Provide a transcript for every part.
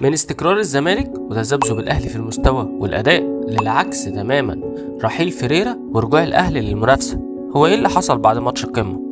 من استقرار الزمالك وتذبذب الأهلي في المستوى والأداء للعكس تماما رحيل فيريرا ورجوع الأهلي للمنافسة. هو إيه اللي حصل بعد ماتش القمة؟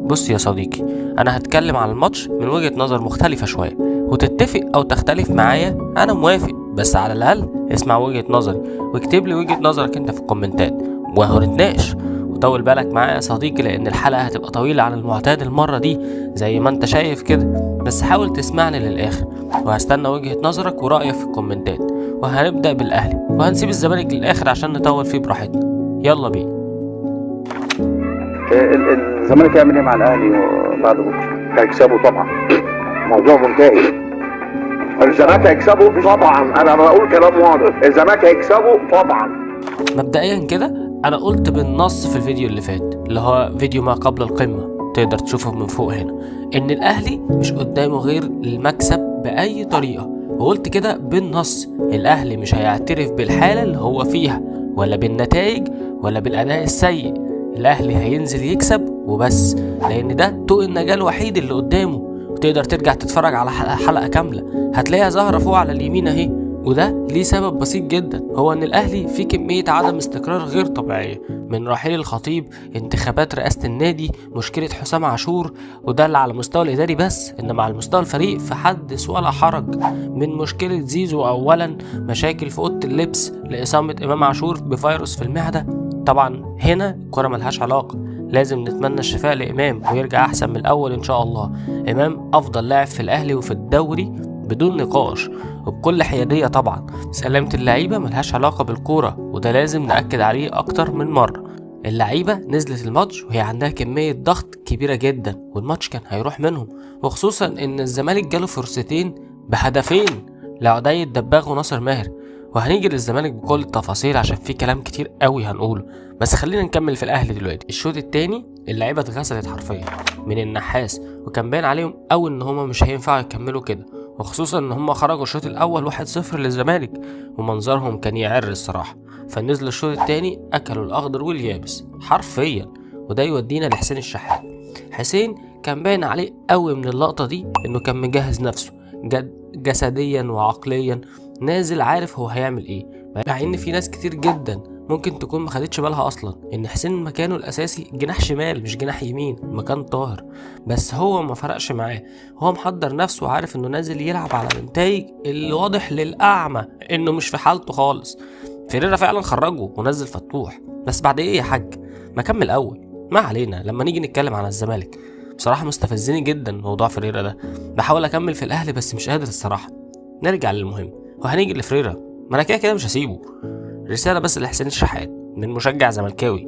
بص يا صديقي، أنا هتكلم عن الماتش من وجهة نظر مختلفة شوية، وتتفق أو تختلف معايا أنا موافق، بس على الأقل اسمع وجهة نظري واكتب لي وجهة نظرك أنت في الكومنتات وهنتناقش. وطول بالك معايا يا صديقي لأن الحلقة هتبقى طويلة عن المعتاد المرة دي زي ما أنت شايف كده، بس حاول تسمعني للآخر وهستنى وجهة نظرك ورأيك في الكومنتات. وهنبدأ بالأهلي وهنسيب الزمالك للآخر عشان نطول فيه براحتنا. يلا بينا. الزمالك يعمل ايه مع الاهلي بعد بكره؟ هيكسبوا طبعا، موضوع منتهي. الزمالك هيكسبوا طبعا، انا بقول كلام واضح، الزمالك هيكسبوا طبعا. مبدئيا كده انا قلت بالنص في الفيديو اللي فات اللي هو فيديو ما قبل القمة، تقدر تشوفه من فوق هنا، ان الاهلي مش قدامه غير المكسب باي طريقة، وقلت كده بالنص الاهلي مش هيعترف بالحالة اللي هو فيها ولا بالنتائج ولا بالاداء السيء. الاهلي هينزل يكسب وبس، لان ده طوق النجاة الوحيد اللي قدامه. وتقدر ترجع تتفرج على حلقة كاملة هتلاقيها ظاهرة فوق على اليمين اهي، وده ليه سبب بسيط جدا، هو ان الاهلي فيه كمية عدم استقرار غير طبيعية، من رحيل الخطيب، انتخابات رئاسة النادي، مشكلة حسام عاشور، وده اللي على المستوى الاداري بس، انما على مستوى الفريق فحدث ولا حرج، من مشكلة زيزو اولا، مشاكل في اوضة اللبس لاصابة امام عاشور بفيروس في المعدة. طبعا هنا الكرة ملهاش علاقة، لازم نتمنى الشفاء لإمام ويرجع أحسن من الأول إن شاء الله. إمام أفضل لاعب في الأهلي وفي الدوري بدون نقاش وبكل حيادية طبعا. سلامة اللعيبة ملهاش علاقة بالكورة، وده لازم نأكد عليه أكتر من مرة. اللعيبة نزلت الماتش وهي عندها كمية ضغط كبيرة جدا، والماتش كان هيروح منهم، وخصوصا إن الزمالك جاله فرصتين بهدفين لعدي الدباغ وناصر ماهر. وهنيجي للزمالك بكل التفاصيل عشان في كلام كتير قوي هنقوله، بس خلينا نكمل في الاهلي دلوقتي. الشوط التاني اللعيبه اتغسلت حرفيا من النحاس، وكان باين عليهم قوي ان هما مش هينفعوا يكملوا كده، وخصوصا ان هما خرجوا الشوط الاول 1-0 للزمالك ومنظرهم كان يعر الصراحه. فنزلوا الشوط التاني اكلوا الاخضر واليابس حرفيا، وده يودينا لحسين الشحات. حسين كان باين عليه قوي من اللقطه دي انه كان مجهز نفسه جسديا وعقليا، نازل عارف هو هيعمل ايه، مع ان في ناس كتير جدا ممكن تكون ما خدتش بالها اصلا ان حسين مكانه الاساسي جناح شمال مش جناح يمين مكان طاهر، بس هو ما فرقش معاه، هو محضر نفسه وعارف انه نازل يلعب على النتائج اللي واضح للاعمى انه مش في حالته خالص. فيريرا فعلا خرجه ونزل فتوح، بس بعد ايه يا حاج؟ ما كمل اول. ما علينا، لما نيجي نتكلم عن الزمالك بصراحه مستفزني جدا موضوع فيريرا ده، بحاول اكمل في الاهلي بس مش قادر الصراحه. نرجع للمهم وهنيجي لفريرا، ما انا كده مش هسيبه. رساله بس لحسين الشحات من مشجع زملكاوي،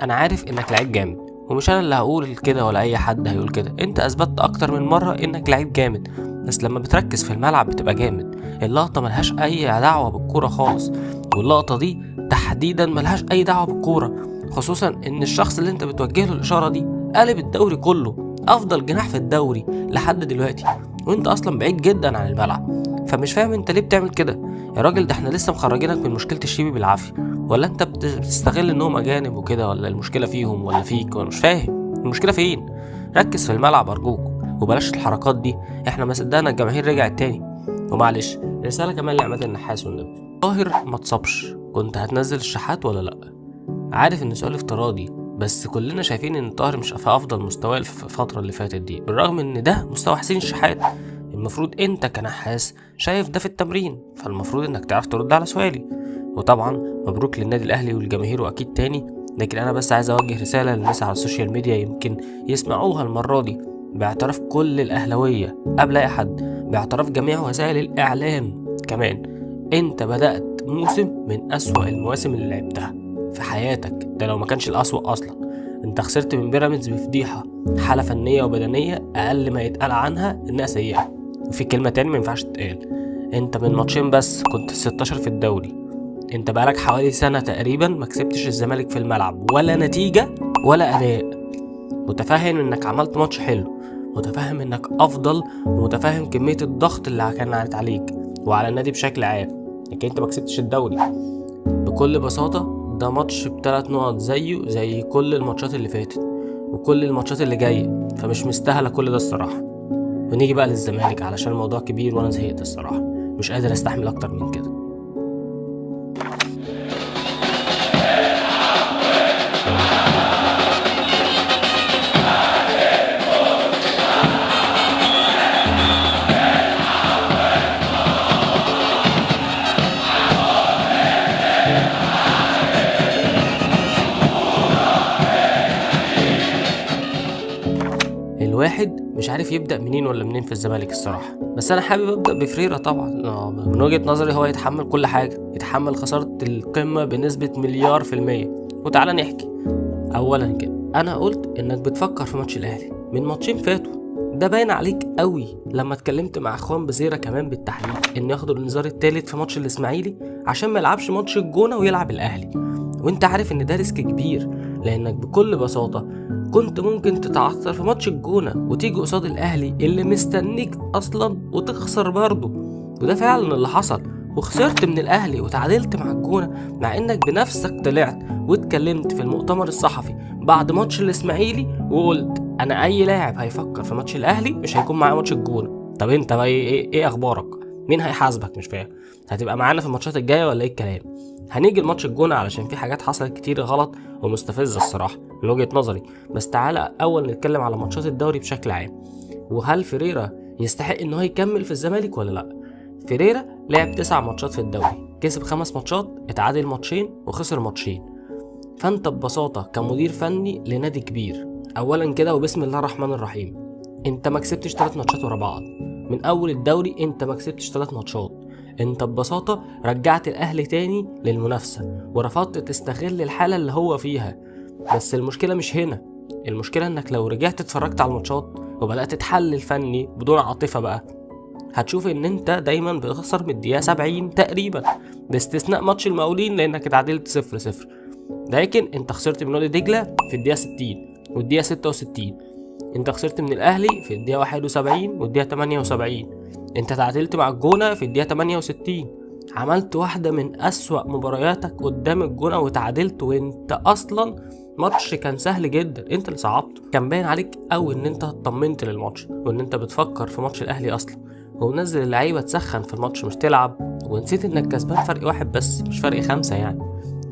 انا عارف انك لعيب جامد، ومش انا اللي هقول كده ولا اي حد هيقول كده، انت اثبتت اكتر من مره انك لعيب جامد، بس لما بتركز في الملعب بتبقى جامد. اللقطه ملهاش اي دعوه بالكوره خالص، واللقطه دي تحديدا ملهاش اي دعوه بالكوره، خصوصا ان الشخص اللي انت بتوجه له الاشاره دي قلب الدوري كله، افضل جناح في الدوري لحد دلوقتي، وانت اصلا بعيد جدا عن الملعب. فمش فاهم انت ليه بتعمل كده يا راجل، ده احنا لسه مخرجينك من مشكله الشيبي بالعافيه، ولا انت بتستغل انهم اجانب وكده، ولا المشكله فيهم ولا فيك؟ وانا مش فاهم المشكله فين. ركز في الملعب ارجوك وبلاش الحركات دي، احنا ما صدقنا الجماهير رجعت تاني. ومعلش رساله كمان لعماد النحاس والنبي، طاهر ما تصبش، كنت هتنزل الشحات ولا لا؟ عارف ان سؤال افتراضي، بس كلنا شايفين ان طاهر مش في افضل مستواه في الفتره اللي فاتت دي، بالرغم ان ده مستوى حسين الشحات. المفروض انت كنحاس شايف ده في التمرين، فالمفروض انك تعرف ترد على سؤالي. وطبعا مبروك للنادي الاهلي والجماهير واكيد تاني، لكن انا بس عايز اوجه رساله للناس على السوشيال ميديا يمكن يسمعوها المره دي، باعتراف كل الاهلاويه قبل اي حد، باعتراف جميع وسائل الاعلام كمان، انت بدات موسم من اسوأ المواسم اللي لعبتها في حياتك، ده لو ما كانش الاسوأ اصلا. انت خسرت من بيراميدز بفضيحه، حاله فنيه وبدنيه اقل ما يتقال عنها انها سيئه، وفي كلمه تاني ما ينفعش تتقال، انت من ماتشين بس كنت 16 في الدوري. انت بقالك حوالي سنه تقريبا ما كسبتش الزمالك في الملعب، ولا نتيجه ولا اداء. متفهم انك عملت ماتش حلو، متفهم انك افضل، ومتفهم كمية الضغط اللي كانت عليك وعلى النادي بشكل عام، لكن انت ما كسبتش الدوري. بكل بساطة ده ماتش ب3 نقط زيه زي كل الماتشات اللي فاتت وكل الماتشات اللي جاية، فمش مستاهلة كل ده الصراحة. ونيجي بقى للزمالك علشان الموضوع كبير وانا زهقت الصراحة، مش قادر استحمل اكتر من كده. الواحد مش عارف يبدأ منين ولا منين في الزمالك الصراحة، بس أنا حابب أبدأ بفريرة طبعا. من وجهة نظري هو يتحمل كل حاجة، يتحمل خسارة القمة بنسبة 1,000,000%. وتعالى نحكي. أولا كده أنا قلت إنك بتفكر في ماتش الأهلي من ماتشين فاتوا، ده باين عليك قوي لما اتكلمت مع اخوان بزيرة كمان بالتحديد ان ياخدوا الانذار الثالث في ماتش الاسماعيلي عشان ما يلعبش ماتش الجونة ويلعب الأهلي. وانت عارف ان ده ريسك كبير، لانك بكل بساطة كنت ممكن تتعثر في ماتش الجونة وتيجي قصاد الأهلي اللي مستنيك أصلا وتخسر برضه، وده فعلا اللي حصل. وخسرت من الأهلي وتعادلت مع الجونة، مع إنك بنفسك طلعت واتكلمت في المؤتمر الصحفي بعد ماتش الإسماعيلي وقلت أنا أي لاعب هيفكر في ماتش الأهلي مش هيكون معاه ماتش الجونة. طب أنت بقى إيه أخبارك؟ مين هيحاسبك؟ مش فاهم. هتبقى معانا في الماتشات الجاية ولا إيه الكلام؟ هنيجي الماتش الجونة علشان في حاجات حصلت كتير غلط ومستفزة الصراحة من وجهة نظري. بس تعالى أول نتكلم على ماتشات الدوري بشكل عام، وهل فيريرا يستحق إنه يكمل في الزمالك ولا لأ؟ فيريرا لعب 9 ماتشات في الدوري، كسب 5 ماتشات، اتعادل ماتشين وخسر ماتشين. فأنت ببساطة كمدير فني لنادي كبير، أولا كده وبسم الله الرحمن الرحيم، أنت ما كسبتش 3 ماتشات ورا بعض من أول الدوري، أنت ما كسبتش 3 ماتشات. انت ببساطة رجعت الاهلي تاني للمنافسة ورفضت تستغل الحالة اللي هو فيها. بس المشكلة مش هنا، المشكلة انك لو رجعت اتفرجت على الماتشات وبدأت تحلل فني بدون عاطفة بقى، هتشوف ان انت دايما بتخسر من الدقيقة 70 تقريبا، باستثناء ماتش المقاولين لانك اتعادلت 0-0. لكن انت خسرت من وادي دجلة في الدقيقة 60 والدقيقة 66، انت خسرت من الاهلي في الدقيقة 71 والدقيقة 78، انت تعادلت مع الجونة في الدقيقة 68. عملت واحدة من أسوأ مبارياتك قدام الجونة وتعادلت، وانت اصلا ماتش كان سهل جدا انت اللي صعبته. كان باين عليك قوي ان انت اطمنت للماتش وان انت بتفكر في ماتش الاهلي اصلا، ومنزل اللعيبة تسخن في الماتش مش تلعب، ونسيت انك كسبان فرق 1 بس مش فرق 5 يعني.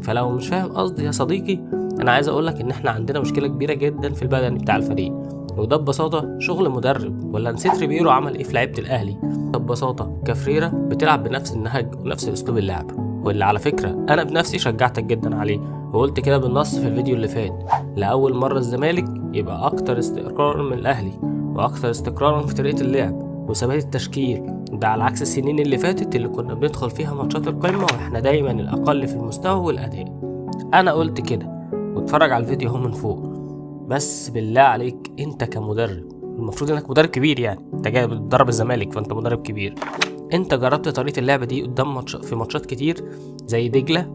فلو مش فاهم قصدي يا صديقي، انا عايز اقولك ان احنا عندنا مشكلة كبيرة جدا في البدني بتاع الفريق، وده ببساطة شغل مدرب. ولا نسيت ريبيرو عمل ايه في لعيبة الاهلي؟ ببساطة كفريرة بتلعب بنفس النهج ونفس اسلوب اللعب، واللي على فكرة انا بنفسي شجعتك جدا عليه، وقلت كده بالنص في الفيديو اللي فات. لأول مرة الزمالك يبقى اكتر استقرارا من الاهلي واكتر استقرارا في طريقة اللعب وثبات التشكيل، ده على عكس السنين اللي فاتت اللي كنا بندخل فيها ماتشات القمة واحنا دايما الاقل في المستوى والاداء. انا قلت كده، واتفرج على الفيديو اهو من فوق. بس بالله عليك انت كمدرب، المفروض انك مدرب كبير، يعني انت جاي بتدرب الزمالك فانت مدرب كبير، انت جربت طريقة اللعبة دي قدام في ماتشات كتير زي دجلة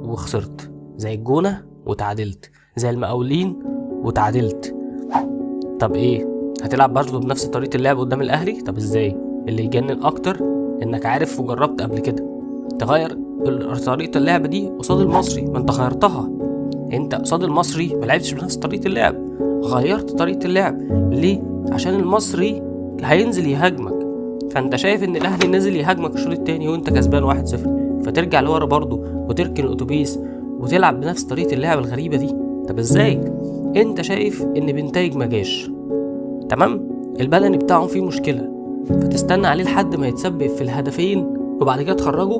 وخسرت، زي الجونة وتعادلت، زي المقاولين وتعادلت. طب ايه، هتلعب برضه بنفس طريقة اللعب قدام الاهلي؟ طب ازاي؟ اللي يجنن اكتر انك عارف وجربت قبل كده تغير طريقة اللعبة دي قصاد المصري، ما انت غيرتها. انت قصاد المصري ما لعبتش بنفس طريقة اللعب، غيرت طريقة اللعب. ليه؟ عشان المصري هينزل يهاجمك، فانت شايف ان الاهلي نزل يهاجمك الشوط التاني وانت كسبان 1-0، فترجع لورا برضه وتركن الاتوبيس وتلعب بنفس طريقة اللعب الغريبة دي. طب ازاي؟ انت شايف ان بنتايج ما جاش، تمام، البدني بتاعهم فيه مشكلة، فتستنى عليه لحد ما يتسبب في الهدفين وبعد كده تخرجه.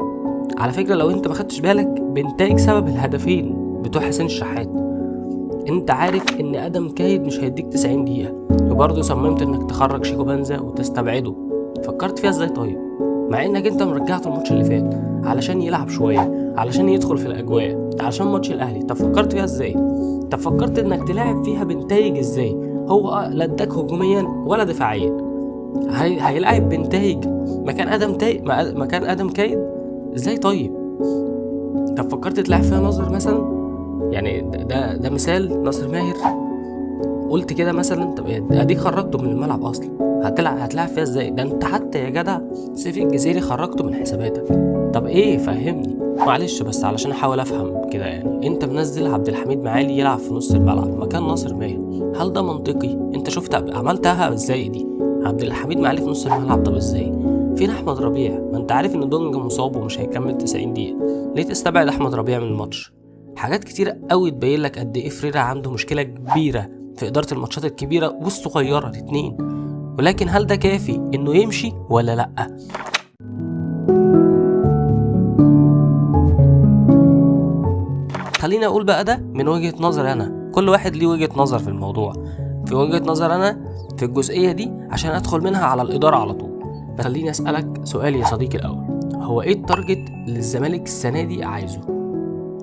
على فكرة لو انت ما خدتش بالك، بنتايج سبب الهدفين بتوع حسين الشحات. انت عارف ان ادم كايد مش هيديك 90 دقيقة، وبرضه صممت انك تخرج شيكو بنزا وتستبعده. فكرت فيها ازاي طيب؟ مع انك انت مرجعته الماتش اللي فات علشان يلعب شوية، علشان يدخل في الاجواء، علشان ماتش الاهلي. طب فكرت فيها ازاي؟ طب فكرت انك تلاعب فيها بنتايج ازاي؟ هو لا اداك هجوميا ولا دفاعيا، هيلاعب بنتايج مكان ادم كايد ازاي طيب؟ طب فكرت تلعب فيها ناصر مثلا؟ يعني ده مثال ناصر ماهر، قلت كده مثلا طب اديك خرجته من الملعب اصلا، هتلعب فيها ازاي؟ ده انت حتى يا جدع سيف الجزيري خرجته من حساباتك. طب ايه فهمني معلش بس علشان احاول افهم كده. يعني انت منزل عبد الحميد معالي يلعب في نص الملعب مكان ناصر ماهر، هل ده منطقي؟ انت شفت عملتها ازاي دي؟ عبد الحميد معالي في نص الملعب، طب ازاي؟ فين احمد ربيع؟ ما انت عارف ان دونجا مصاب ومش هيكمل 90 دقيقه، ليه تستبعد احمد ربيع من الماتش؟ حاجات كتيره قوي تبين لك قد ايه فريرة عنده مشكله كبيره في اداره الماتشات الكبيره والصغيره الاتنين. ولكن هل ده كافي انه يمشي ولا لا؟ خليني اقول بقى ده من وجهة نظر انا، كل واحد ليه وجهة نظر في الموضوع. في وجهة نظر انا في الجزئية دي عشان ادخل منها على الادارة على طول، خليني اسألك سؤال يا صديقي الاول، هو ايه التارجت للزمالك السنة دي عايزه؟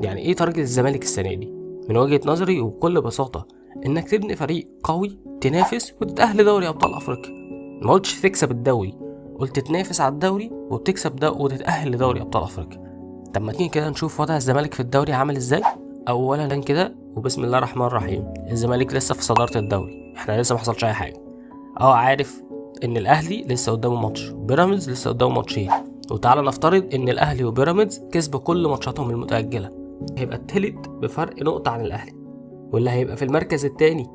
يعني ايه تارجت الزمالك السنة دي؟ من وجهة نظري وبكل بساطة انك تبني فريق قوي تنافس وتتأهل لدوري ابطال افريقيا. ما قلتش تكسب الدوري، قلت تنافس على الدوري وتكسب ده وتتأهل لدوري ابطال افريقيا. طب ما تيجي كده نشوف وضع الزمالك في الدوري عامل ازاي. اولا كده وبسم الله الرحمن الرحيم، الزمالك لسه في صدارة الدوري، احنا لسه ما حصلش اي حاجة. عارف ان الاهلي لسه قدامه ماتش، بيراميدز لسه قدامه ماتشين، وتعالى نفترض ان الاهلي وبيراميدز كسبوا كل ماتشاتهم المتأجلة، هيبقى التالت بفرق نقطة عن الاهلي، واللي هيبقى في المركز التاني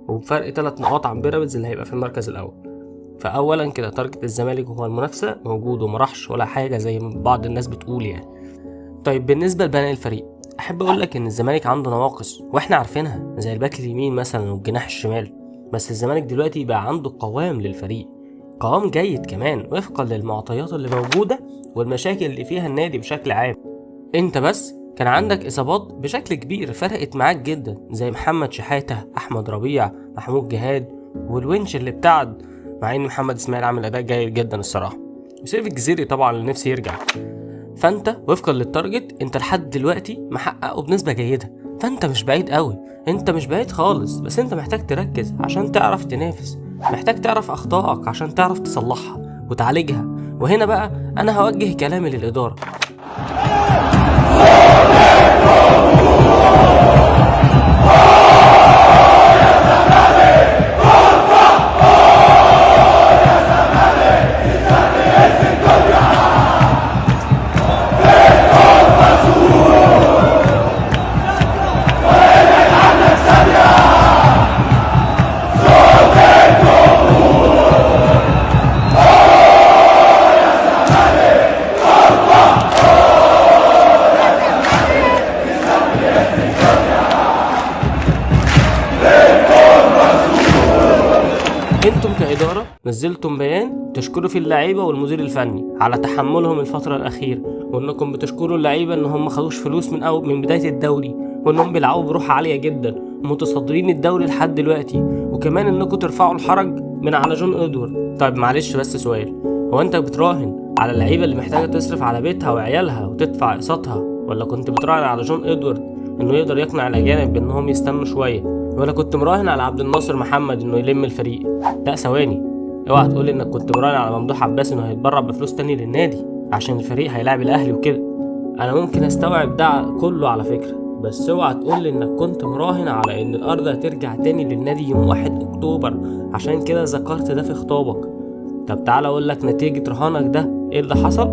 وبفرق 3 نقاط عن بيراميدز اللي هيبقى في المركز الاول. فاولا كده تارجت الزمالك هو المنافسة موجود وما راحش ولا حاجة زي ما بعض الناس بتقول يعني. طيب بالنسبة لبناء الفريق، احب اقولك ان الزمالك عنده نواقص واحنا عارفينها زي الباك اليمين مثلا والجناح الشمال، بس الزمالك دلوقتي بقى عنده قوام للفريق، قوام جيد كمان وفقا للمعطيات اللي موجودة والمشاكل اللي فيها النادي بشكل عام. انت بس كان عندك اصابات بشكل كبير فرقت معاك جدا زي محمد شحاتة، احمد ربيع، محمود جهاد، والونش اللي ابتعد، مع ان محمد اسماعيل عامل اداء جيد جدا الصراحة، وسيف الجزيري طبعا اللي نفسي يرجع. فانت وفقا للتارجت انت لحد دلوقتي محققه بنسبة جيدة، فانت مش بعيد قوي، انت مش بعيد خالص، بس انت محتاج تركز عشان تعرف تنافس، محتاج تعرف اخطائك عشان تعرف تصلحها وتعالجها. وهنا بقى انا هوجه كلامي للإدارة. انتم كإدارة نزلتم بيان تشكروا فيه اللعيبة والمدير الفني على تحملهم الفترة الأخيرة، وانكم بتشكروا اللعيبة ان هم خدوش فلوس من بداية الدوري، وانهم بيلعبوا بروح عالية جدا ومتصدرين الدوري لحد دلوقتي، وكمان انكم ترفعوا الحرج من على جون ادوارد. طيب معلش بس سؤال، هو انت بتراهن على اللعيبة اللي محتاجة تصرف على بيتها وعيالها وتدفع اقساطها، ولا كنت بتراهن على جون ادوارد انه يقدر يقنع الاجانب بانهم يستنوا شوية، ولا كنت مراهن على عبد الناصر محمد انه يلم الفريق؟ لا ثواني، اوعى تقول انك كنت مراهن على ممدوح عباس انه هيتبرع بفلوس تاني للنادي عشان الفريق هيلاعب الاهلي وكده. انا ممكن استوعب ده كله على فكرة، بس اوعى تقول انك كنت مراهن على ان الارض هترجع تاني للنادي يوم 1 اكتوبر عشان كده ذكرت ده في خطابك. طب تعالى اقول لك نتيجة رهانك ده ايه اللي حصل.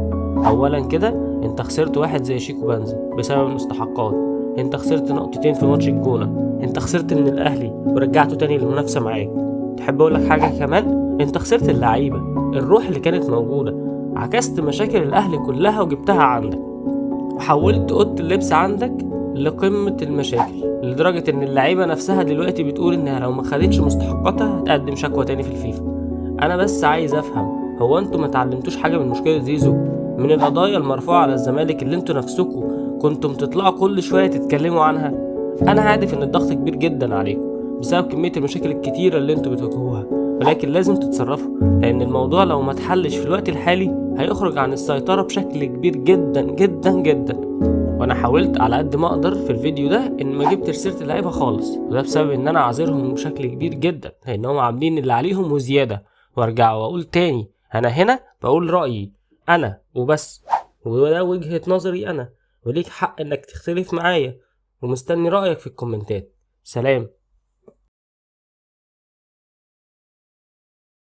اولا كده انت خسرت واحد زي شيكو بنزا بسبب المستحقات، انت خسرت نقطتين في ماتش الجونة، انت خسرت من الاهلي ورجعته تاني للمنافسة معاك. تحب اقول لك حاجة كمان، انت خسرت اللعيبة، الروح اللي كانت موجودة، عكست مشاكل الاهلي كلها وجبتها عندك، وحولت اوضه اللبس عندك لقمة المشاكل، لدرجة ان اللعيبة نفسها دلوقتي بتقول انها لو ما خدتش مستحقاتها هتقدم شكوى تاني في الفيفا. انا بس عايز افهم، هو انتوا ما تعلمتوش حاجة من مشكلة زيزو، من القضايا المرفوعة على الزمالك اللي انتوا نفسكوا كنتم تطلعوا كل شوية تتكلموا عنها؟ انا عارف ان الضغط كبير جدا عليكم بسبب كمية المشاكل الكتيرة اللي انتوا بتواجهوها، ولكن لازم تتصرفوا، لان الموضوع لو ما اتحلش في الوقت الحالي هيخرج عن السيطرة بشكل كبير جدا جدا جدا. وانا حاولت على قد ما اقدر في الفيديو ده ان ما جبتش سيرة اللعيبة خالص، وده بسبب ان انا عاذرهم بشكل كبير جدا لانهم عاملين اللي عليهم وزيادة. وارجع واقول تاني، انا هنا بقول رأيي انا وبس، وده وجهة نظري انا، وليك حق انك تختلف معايا، ومستني رأيك في الكومنتات. سلام.